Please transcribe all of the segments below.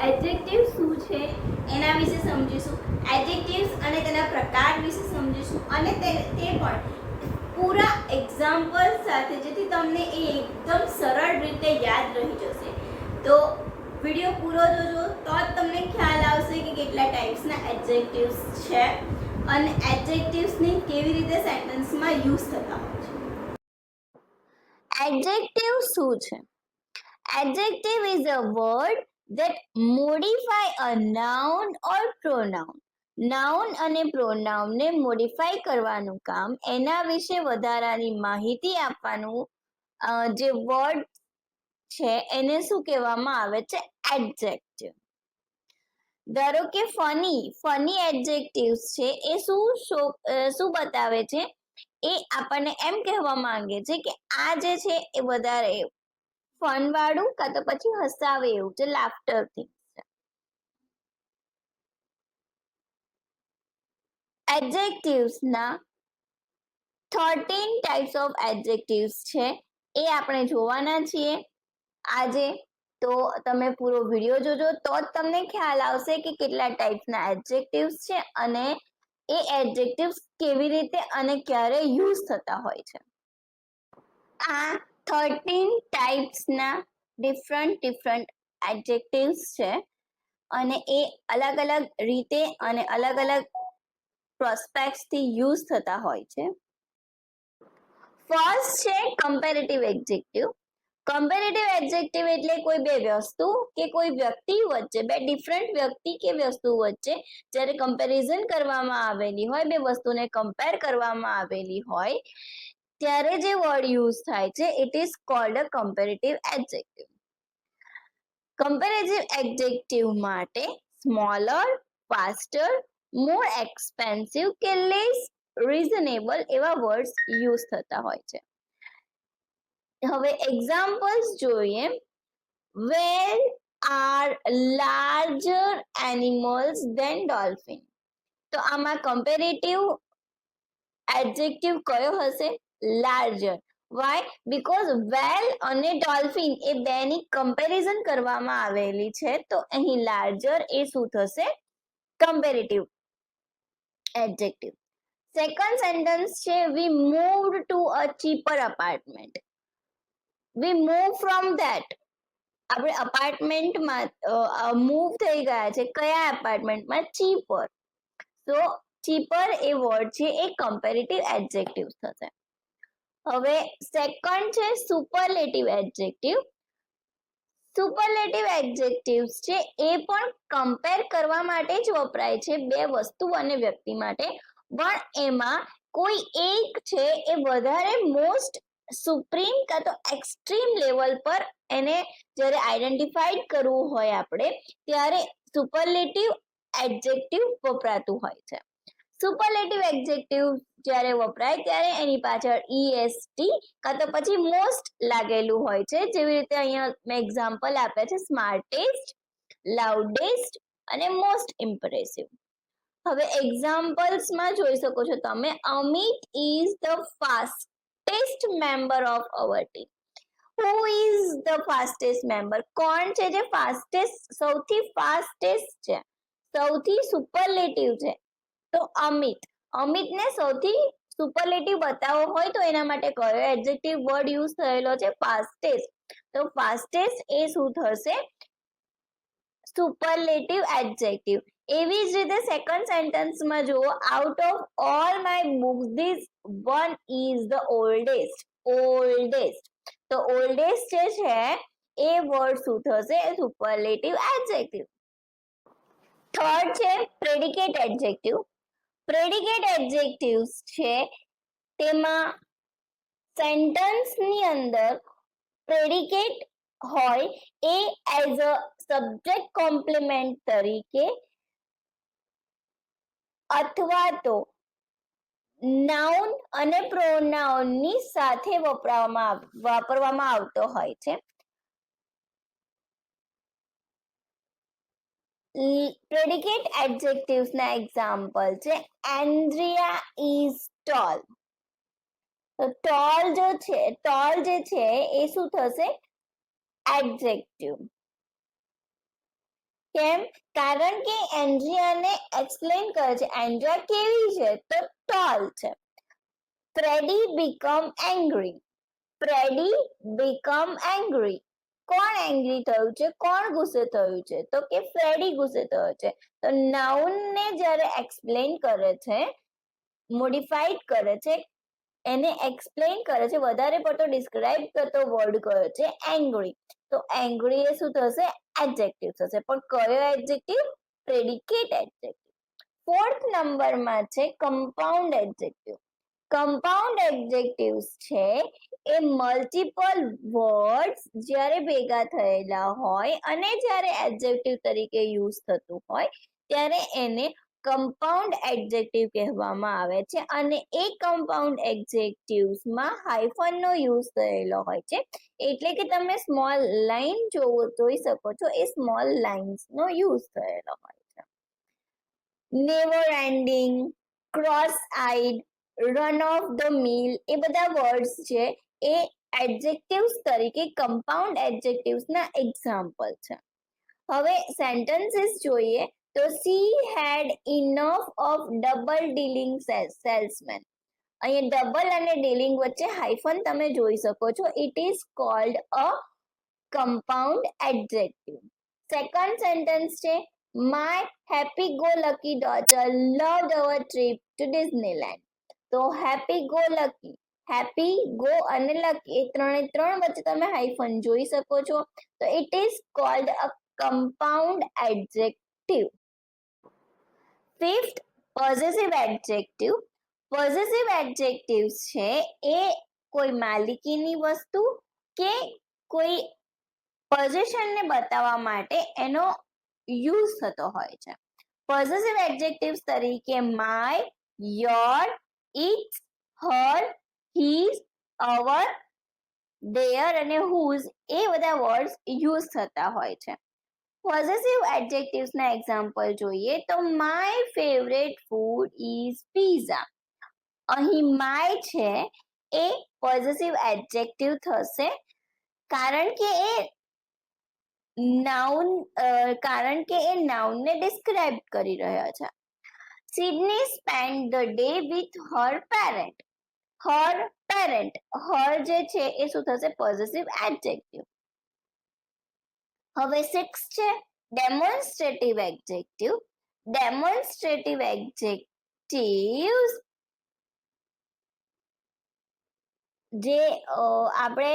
Adjective શું છે એના વિશે સમજીશું, એડજેક્ટિવ્સ અને તેના પ્રકાર વિશે સમજીશું અને તે પણ પૂરા એક્ઝામ્પલ સાથે, જેથી તમને એ એકદમ સરળ રીતે યાદ રહી જશે. તો વિડીયો પૂરો જોજો તો જ તમને ખ્યાલ આવશે કે કેટલા ટાઈપ્સના એડજેક્ટિવ્સ છે અને એડજેક્ટિવ્સની કેવી રીતે સેન્ટેન્સમાં યુઝ થતા હોય છે. એડજેક્ટિવ શું છે? Adjective is a word that modify a noun or pronoun. Noun અને પ્રોનાઉનને મોડિફાઈ કરવાનું કામ, એના વિશે વધારાની માહિતી આપવાનું જે વર્ડ છે એને શું કહેવામાં આવે છે? એડજેક્ટિવ. ધારો કે ફની એડજેક્ટિવ્સ છે એ શું બતાવે છે? એ આપણને એમ કહેવા માંગે છે કે આ જે છે એ વધારે ફન વાળું કાં તો પછી હસાવે એવું છે, લાફ્ટર થી. એડજેક્ટિવ્સ ના 13 ટાઈપ્સ ઓફ એડજેક્ટિવ્સ છે, એ આપણે જોવાના છીએ આજે. તો તમે પૂરો વિડીયો જોજો તો જ તમને ખ્યાલ આવશે કે કેટલા ટાઈપ્સના એડજેક્ટિવ્સ છે અને એ એડજેક્ટિવ્સ કેવી રીતે અને ક્યારે યુઝ થતા હોય છે. આ 13 ટાઈપ્સના ડિફરન્ટ એડજેક્ટિવ્સ છે અને એ અલગ અલગ રીતે અને અલગ અલગ પ્રોસ્પેક્ટ્સ થી યુઝ થતા હોય છે. ફર્સ્ટ છે કમ્પેરેટિવ એડજેક્ટિવ. કમ્પેરેટિવ એડજેક્ટિવ એટલે કોઈ બે વસ્તુ કે કોઈ વ્યક્તિ વચ્ચે, બે ડિફરન્ટ વ્યક્તિ કે વસ્તુ વચ્ચે જ્યારે કમ્પેરિઝન કરવામાં આવેલી હોય, બે વસ્તુને કમ્પેર કરવામાં આવેલી હોય ત્યારે જે વર્ડ યુઝ થાય છે, it is called a comparative adjective. Comparative adjective માટે સ્મોલર, ફાસ્ટર, મોર એક્સપેન્સિવ કે લેસ રીઝનેબલ એવા વર્ડ્સ યુઝ થતા હોય છે. હવે એક્ઝામ્પલ્સ જોઈએ. Where are larger animals than dolphin? તો આમાં કમ્પેરેટિવ એડજેક્ટિવ કયો હશે? લાર્જર. વાય? બીકોઝ વેલ અને ડોલ્ફિન એ બેની કમ્પેરિઝન કરવામાં આવેલી છે, તો અહીં લાર્જર એ શું થશે? Comparative adjective. સેકન્ડ સેન્ટેન્સ છે we moved to a cheaper apartment. we moved from that. આપણે અપાર્ટમેન્ટમાં મૂવ થઈ ગયા છે, કયા એપાર્ટમેન્ટમાં? ચીપર. તો ચીપર એ વર્ડ છે એ કમ્પેરેટિવ એડજેક્ટિવ થશે. હવે સેકન્ડ છે સુપરલેટિવ એડજેક્ટિવ. સુપરલેટિવ એડજેક્ટિવ્સ છે એ પણ કમ્પેર કરવા માટે જ વપરાય છે, બે વસ્તુ અને વ્યક્તિ માટે, પણ એમાં કોઈ એક છે એ વધારે મોસ્ટ સુપ્રીમ કાં તો એક્સ્ટ્રીમ લેવલ પર એને જ્યારે આઈડેન્ટિફાઈડ કરવું હોય આપણે, ત્યારે સુપરલેટિવ એડજેક્ટિવ વપરાતું હોય છે. સુપરલેટિવ એડજેક્ટિવ જ્યારે વપરાય ત્યારે એની પાછળ EST કાં તો પછી મોસ્ટ લાગેલું હોય છે, જેવી રીતે અહીંયા મેં એક્ઝામ્પલ આપ્યા છે સ્માર્ટેસ્ટ, લાઉડેસ્ટ અને મોસ્ટ ઇમ્પ્રેસિવ. હવે એક્ઝામ્પલ્સમાં જોઈ શકો છો તમે. Amit is the fastest member of our team. Who is the fastest member? કોણ છે જે ફાસ્ટેસ્ટ, સૌથી ફાસ્ટેસ્ટ છે, સૌથી સુપરલેટિવ છે? તો અમિત. અમિતને સૌથી સુપરલેટિવ બતાવવો હોય તો એના માટે કયો એડજેક્ટિવ વર્ડ યુઝ થયેલો છે? ફાસ્ટેસ્ટ. તો ફાસ્ટેસ્ટ એ શું થશે? Superlative adjective. એવી જ રીતે સેકન્ડ સેન્ટેન્સમાં જુઓ. Out of all my books this one is the oldest. Oldest. તો ઓલ્ડેસ્ટ જે છે એ વર્ડ શું થશે? Superlative adjective. થર્ડ છે પ્રેડિકેટ એડજેક્ટિવ. પ્રેડિકેટ એડજેક્ટિવ્સ છે તેમાં સેન્ટેન્સની અંદર પ્રેડિકેટ હોય એ એઝ અ સબ્જેક્ટ કોમ્પ્લિમેન્ટ તરીકે અથવા તો નાઉન અને પ્રોનાઉનની સાથે વાપરવામાં આવતો હોય છે. પ્રેડિકેટ એડજેક્ટિવ્સ ના એક્ઝામ્પલ છે એન્ડ્રિયા ઇઝ ટોલ. તો ટોલ જે છે એ શું થશે? એડજેક્ટિવ. કેમ? કારણ કે એન્ડ્રિયાને એક્સપ્લેન કરે છે. એન્ડ્રિયા કેવી છે? તો ટોલ છે. Freddy become angry. Freddy become angry. કોણ એંગ્રી થયું છે? કોણ ગુસ્સે થયું છે? તો કે ફ્રેડી ગુસ્સે થયો છે. તો નાઉન ને જ્યારે એક્સપ્લેન કરે છે, મોડિફાઈડ કરે છે, એને એક્સપ્લેન કરે છે, વધારે પડતો ડિસ્ક્રાઇબ કરતો વર્ડ કયો છે? એંગ્રી. તો એંગ્રી એ શું થશે? એડજેક્ટિવ થશે. પણ કયો એડજેક્ટિવ? Predicate adjective. ફોર્થ નંબરમાં છે કમ્પાઉન્ડ એડજેક્ટિવ. કમ્પાઉન્ડ એડજેક્ટિવ્સ છે એ મલ્ટિપલ વર્ડ્સ જ્યારે ભેગા થયેલા હોય અને જ્યારે એડજેક્ટિવ તરીકે યુઝ થતું હોય ત્યારે એને કમ્પાઉન્ડ એડજેક્ટિવ કહેવામાં આવે છે. અને એ કમ્પાઉન્ડ એડજેક્ટિવ્સમાં હાઇફનનો યુઝ થયેલો હોય છે. એટલે કે તમે સ્મોલ લાઇન જોઈ શકો છો, એ સ્મોલ લાઇન્સનો યુઝ થયેલો હોય છે. Never ending, cross eyed, run of the mill, એ બધા વર્ડ્સ છે એ એડજેક્ટિવ્સ તરીકે કમ્પાઉન્ડ એડજેક્ટિવ્સના એક્ઝામ્પલ છે. હવે સેન્ટેન્સીસ જોઈએ તો she had enough of double dealing salesman. અહીંયા ડબલ અને ડીલિંગ વચ્ચે હાઇફન તમે જોઈ શકો છો. It is called a compound adjective. Second sentence છે my happy go lucky daughter loved our trip to Disneyland. તો happy go lucky, happy go અને લકી એ ત્રણ વચ્ચે તમે હાઇફન જોઈ શકો છો. તો it is called a compound adjective. Fifth, possessive adjective. Possessive adjectives છે એ કોઈ માલિકીની વસ્તુ કે કોઈ પોઝિશનને બતાવવા માટે એનો યુઝ થતો હોય છે. પોઝેસિવ એડજેક્ટિવ્સ તરીકે my, your, its, her, his, our, their અને હુઝ એ બધા વર્ડ્સ યુઝ થતા હોય છે. પોઝેસિવ એડજેક્ટિવ્સના એક્ઝામ્પલ જોઈએ તો my favourite food is pizza. અહીં માય છે એ પોઝેસિવ એડજેક્ટિવ થશે કારણ કે એ નાઉનને ડિસ્ક્રાઇબ કરી રહ્યા છે. Sydney spend the day with her parent. Her parent, her જે છે એ શું થશે? Possessive adjective. હવે 6 છે ડેમોન્સ્ટ્રેટિવ એડજેક્ટિવ. ડેમોન્સ્ટ્રેટિવ એડજેક્ટિવ્સ જે આપણે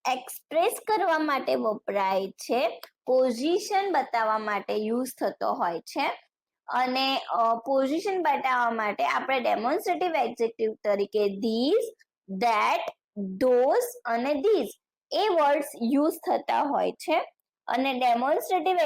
એક્સપ્રેસ કરવા માટે વપરાય છે, પોઝિશન બતાવવા માટે યુઝ થતો હોય છે. અને પોઝિશન બતાવવા માટે આપણે ડેમોન્સ્ટ્રેટિવ એડજેક્ટિવ તરીકે ધીઝ, ધેટ, ધોઝ અને ધીઝ એ વર્ડ્સ યુઝ થતા હોય છે. અને ડેમોન્સ્ટ્રેટિવ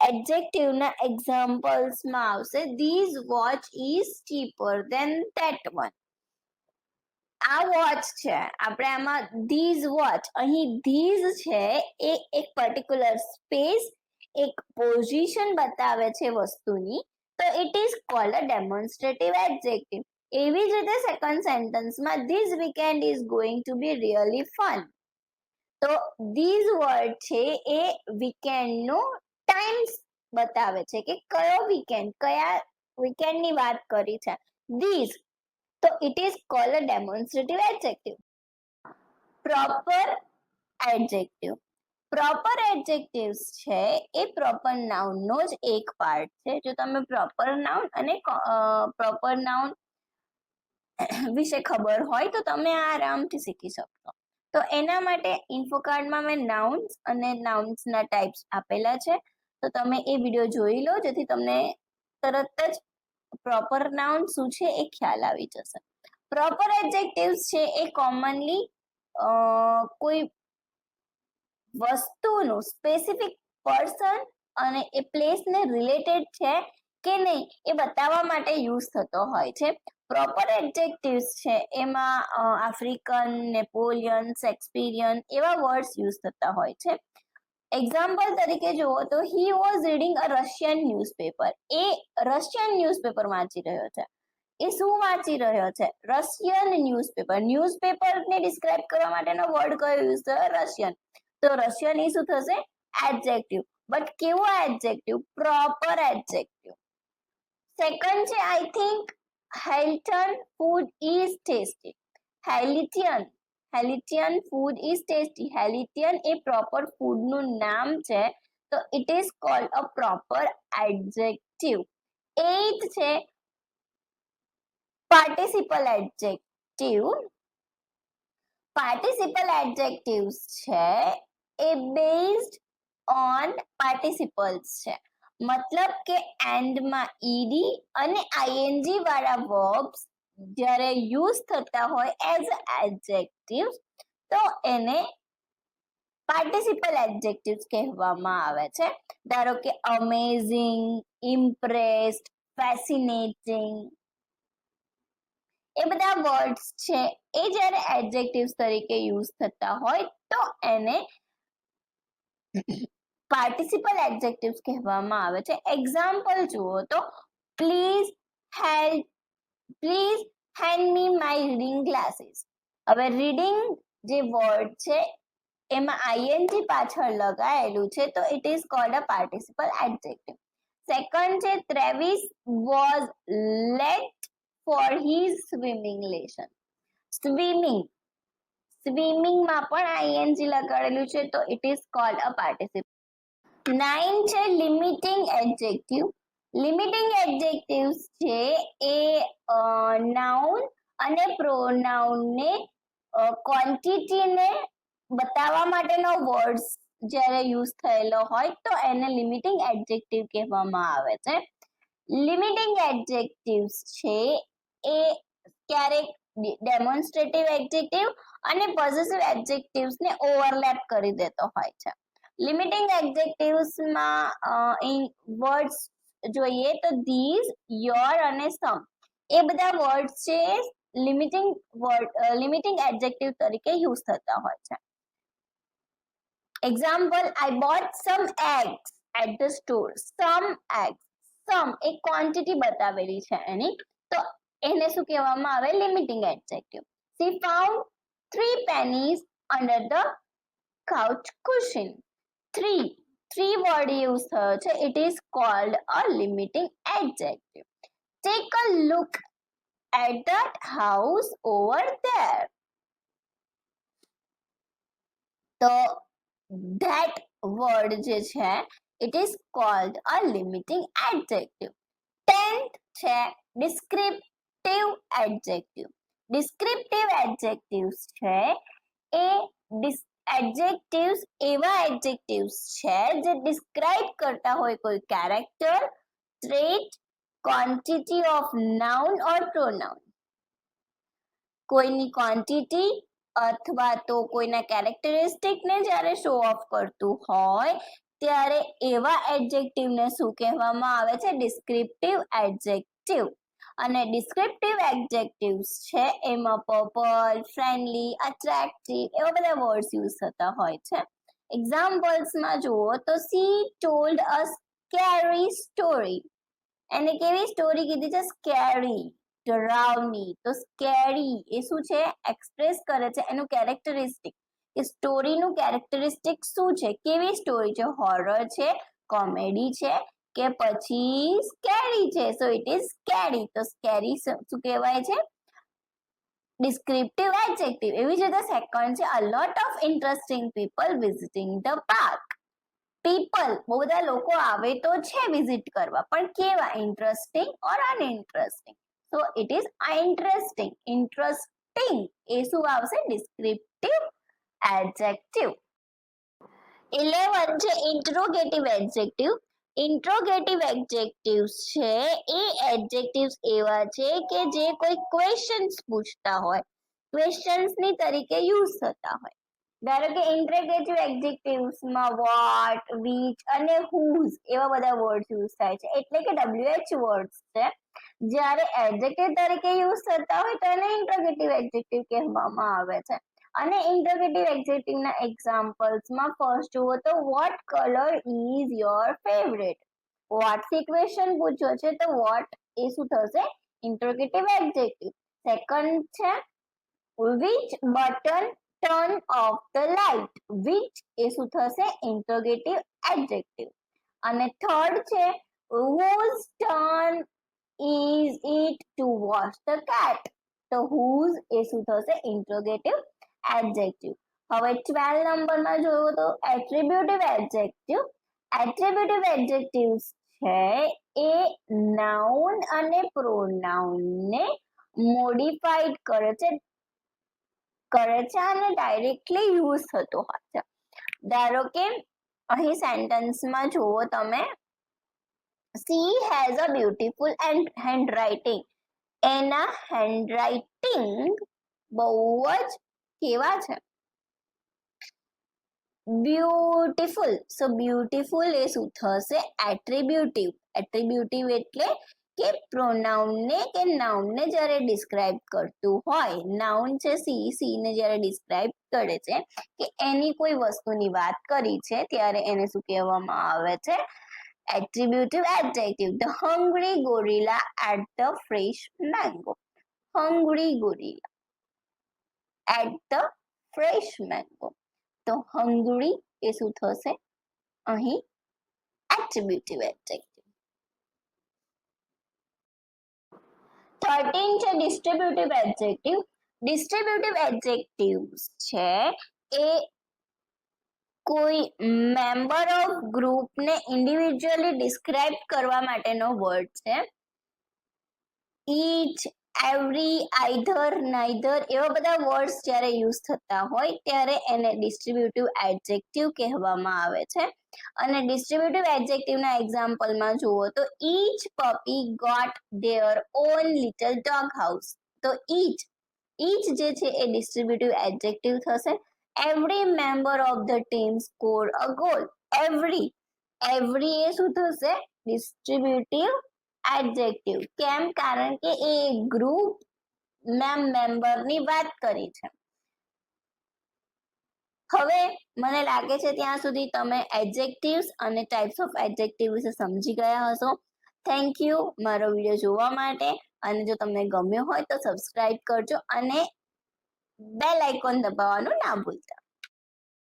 એડજેક્ટિવના એક્ઝામ્પલ્સમાં આવશે this watch is cheaper than that one. આ વોચ છે, આપણે આમાં ધીઝ વોચ, અહીં ધીઝ છે એ એક પર્ટિક્યુલર સ્પેસ, એક પોઝિશન બતાવે છે વસ્તુની. તો it is called a demonstrative adjective. એવી જ રીતે સેકન્ડ સેન્ટેન્સમાં these weekend is going to be really fun. તો ધીઝ વર્ડ છે એ વીકેન્ડનો ટાઈમ બતાવે છે કે કયો વીકેન્ડ, કયા વીકેન્ડની વાત કરી છે. ધીઝ, તો it is called a demonstrative adjective. Proper adjective. Proper adjectives છે એ proper noun નો જ એક પાર્ટ છે. જો તમે proper noun અને proper noun વિશે ખબર હોય તો તમે આરામથી શીખી શકશો. તો એના માટે ઇન્ફો કાર્ડમાં મેં નાઉન્સ અને નાઉન્સના ટાઈપ્સ આપેલા છે. તો તમે એ વિડીયો જોઈ લો જેથી તમને તરત જ પ્રોપર નાઉન શું છે એ ખ્યાલ આવી જશે. પ્રોપર એડજેક્ટિવ્સ છે એ કોમનલી કોઈ વસ્તુનું સ્પેસિફિક પર્સન અને એ પ્લેસને રિલેટેડ છે કે નહીં એ બતાવવા માટે યુઝ થતો હોય છે. પ્રોપર એડજેક્ટિવ્સ છે એમાં આફ્રિકન, નેપોલિયન, શેક્સપિયરિયન એવા વર્ડ્સ યુઝ થતા હોય છે. એક્ઝામ્પલ તરીકે જુઓ તો he was reading a Russian newspaper. A Russian newspaper વાંચી રહ્યો છે. એ શું વાંચી રહ્યો છે? Russian newspaper. ન્યૂઝપેપરને ડિસ્ક્રાઇબ કરવા માટેનો વર્ડ કયો યુઝ થયો? રશિયન. તો રશિયન એ શું થશે? એડજેક્ટિવ, બટ કેવો એડજેક્ટિવ? Proper adjective. સેકન્ડ છે I think Haitian food is tasty. Haitian Haitian food is tasty. Haitian એ પ્રોપર ફૂડ નું નામ છે, તો it is called a proper adjective. Eighth છે પાર્ટિસિપલ એડજેક્ટિવ. પાર્ટિસિપલ એડજેક્ટિવ્સ છે એ બેઝડ ઓન પાર્ટિસિપલ્સ છે, મતલબ કે એન્ડમાં ઈડી અને આઈએનજી વાળા વર્બ્સ જ્યારે યુઝ થતા હોય એઝ એડજેક્ટિવ, તો એને પાર્ટિસિપલ એડજેક્ટિવ્સ કહેવામાં આવે છે. ધારો કે અમેઝિંગ, ઇમ્પ્રેસ્ડ, ફેસિનેટિંગ, એ બધા વર્ડ્સ છે એ જ્યારે એડજેક્ટિવ્સ તરીકે યુઝ થતા હોય તો એને પાર્ટિસિપલ એડજેક્ટિવ્સ કહેવામાં આવે છે. એક્ઝામ્પલ જુઓ તો please hand me my reading glasses. હવે રીડિંગ જે વર્ડ છે એમાં આઈએનજી પાછળ લગાયેલું છે, તો it is called a participle adjective. Second છે Travis was late for his swimming lesson. સ્વિમિંગમાં પણ આઈએનજી લગાડેલું છે, તો it is called a participle. 9 છે લિમિટિંગ એડજેક્ટિવ. લિમિટિંગ એડજેક્ટિવ્સ છે એ નાઉન અને પ્રોનાઉનને ક્વોન્ટિટીને બતાવવા માટેનો વર્ડ્સ જ્યારે યુઝ થયેલો હોય તો એને લિમિટિંગ એડજેક્ટિવ કહેવામાં આવે છે. લિમિટિંગ એડજેક્ટિવ્સ છે એ ક્યારેક ડેમોન્સ્ટ્રેટિવ એડજેક્ટિવ અને પોઝેસિવ એડજેક્ટિવ્સને ઓવરલેપ કરી દેતો હોય છે. લિમિટિંગ એડજેક્ટિવ્સમાં વર્ડ્સ જોઈએ તો ધીઝ, યોર અને સમ, એ બધા વર્ડ્સ છે લિમિટિંગ એડજેક્ટિવ તરીકે યુઝ થતા હોય છે. Example I bought some eggs at the store. Some eggs, some એક ક્વોન્ટિટી બતાવેલી છે એની, તો એને શું કહેવામાં આવે? Limiting adjective. She found 3 pennies under the couch cushion. 3 word use થયો છે, it is called a limiting adjective. Take a look at that house over there. તો that word જે છે it is called a limiting adjective. 10th છે descriptive adjective. descriptive adjectives છે એ adjectives એવા adjectives છે જે ડિસ્ક્રાઇબ કરતા હોય કોઈ character, trait, quantity of noun or pronoun. કોઈની ક્વોન્ટિટી અથવા તો કોઈના કેરેક્ટરિસ્ટિકને જ્યારે શો ઓફ કરતું હોય ત્યારે એવા એડજેક્ટિવને શું કહેવામાં આવે છે? Descriptive adjective. અને ડિસ્ક્રિપ્ટિવ એડજેક્ટિવ્સ છે એમાં પર્પલ, ફ્રેન્ડલી, અટ્રેક્ટિવ એવા બધા વર્ડ્સ યુઝ થતા હોય છે. એક્ઝામ્પલ્સમાં જુઓ તો સી ટોલ્ડ અ સ્કેરી સ્ટોરી. એને કેવી સ્ટોરી કીધી છે? સ્કેરી, ડરાવની. તો સ્કેરી એ શું છે? એક્સપ્રેસ કરે છે એનું કેરેક્ટરિસ્ટિક, કે સ્ટોરીનું કેરેક્ટરિસ્ટિક શું છે, કેવી સ્ટોરી છે, હોરર છે, કોમેડી છે કે પછી સ્કેરી છે. સો ઇટ ઇઝ સ્કેરી. તો સ્કેરી શું કહેવાય છે? Descriptive adjective. એવી જ રીતે સેકન્ડ છે a lot of interesting people visiting the park. People, બહુ બધા લોકો આવે તો છે વિઝિટ કરવા, પણ કેવા? Interesting or uninteresting. So it is interesting. Interesting એ શું આવશે? Descriptive adjective. 11 છે ઇન્ટ્રોગેટિવ એડજેક્ટિવ. ઇન્ટ્રોગેટિવ એડજેક્ટિવ્સ છે એ એડજેક્ટિવ્સ એવા છે કે જે કોઈ ક્વેશ્ચન્સ પૂછતા હોય, ક્વેશ્ચન્સની તરીકે યુઝ થતા હોય. ધારો કે ઇન્ટ્રોગેટિવ એડજેક્ટિવ્સમાં વોટ, વિચ અને હુઝ એવા બધા વર્ડ્સ યુઝ થાય છે, એટલે કે WH વર્ડ્સ છે. જ્યારે એડજેક્ટિવ તરીકે યુઝ થતા હોય તો એને ઇન્ટ્રોગેટિવ એડજેક્ટિવ કહેવામાં આવે છે. અને ઇન્ટ્રોગેટિવ એડજેક્ટિવના એક્ઝામ્પલ્સમાં ફર્સ્ટ જુઓ તો what colour is your favourite. What થી ક્વેશ્ચન પૂછ્યો છે તો વોટ એ શું થશે? Interrogative adjective. સેકન્ડ છે which button turn off the light, which એ શું થશે ઇન્ટ્રોગેટિવ એડજેક્ટિવ. અને થર્ડ છે whose turn is it to wash the cat, તો whose એ શું થશે ઇન્ટ્રોગેટિવ એડજેક્ટિવ. હવે 12 નંબરમાં જોયું તો એટ્રીબ્યુટિવ એડજેક્ટિવ. એટ્રીબ્યુટિવ એડજેક્ટિવ્સ છે એ નાઉન અને પ્રોનાઉન ને મોડિફાઈડ કરે છે અને ડાયરેક્ટલી યુઝ થતો હોય છે. ધારો કે અહીં સેન્ટેન્સમાં જુઓ તમે, she has a beautiful handwriting. એના હેન્ડરાઇટિંગ બહુ જ કેવા છે બ્યુટીફુલ. સો બ્યુટીફુલ એ શું થશે એટ્રીબ્યુટિવ. એટ્રીબ્યુટિવ એટલે કે પ્રોનાઉનને કે નાઉનને જ્યારે ડિસ્ક્રાઇબ કરતું હોય, નાઉન છે સી ને જ્યારે ડિસ્ક્રાઇબ કરે છે કે એની કોઈ વસ્તુની વાત કરી છે ત્યારે એને શું કહેવામાં આવે છે attributive adjective. The hungry gorilla at the fresh mango. Hungry gorilla at the fresh mango. તો hungry એ શું થશે અહીં attributive adjective. 13 છે distributive adjective. Distributive adjectives છે એ કોઈ મેમ્બર ઓફ ગ્રુપને ઇન્ડિવિજ્યુઅલી ડિસ્ક્રાઇબ કરવા માટેનો વર્ડ છે. ઈચ, એવરી, આઈધર, નાઈધર એવા બધા વર્ડ્સ જ્યારે યુઝ થતા હોય ત્યારે એને ડિસ્ટ્રીબ્યુટિવ એડજેક્ટિવ કહેવામાં આવે છે. અને ડિસ્ટ્રીબ્યુટિવ એડજેક્ટિવના એક્ઝામ્પલમાં જુઓ તો each puppy got their own little dog house. તો ઈચ જે છે એ ડિસ્ટ્રીબ્યુટિવ એડજેક્ટિવ થશે. every member of the team scored a goal. every એ શું થશે ડિસ્ટ્રીબ્યુટિવ એડજેક્ટિવ. કેમ? કારણ કે એ ગ્રુપ મેમ્બરની વાત કરી છે. હવે મને લાગે છે ત્યાં સુધી તમે એડજેક્ટિવ્સ અને ટાઈપ્સ ઓફ એડજેક્ટિવ વિશે સમજી ગયા હશો. થેન્ક યુ મારો વિડીયો જોવા માટે. અને જો તમને ગમ્યો હોય તો સબસ્ક્રાઇબ કરજો અને બેલ આઇકોન દબાવવાનું ના ભૂલતા.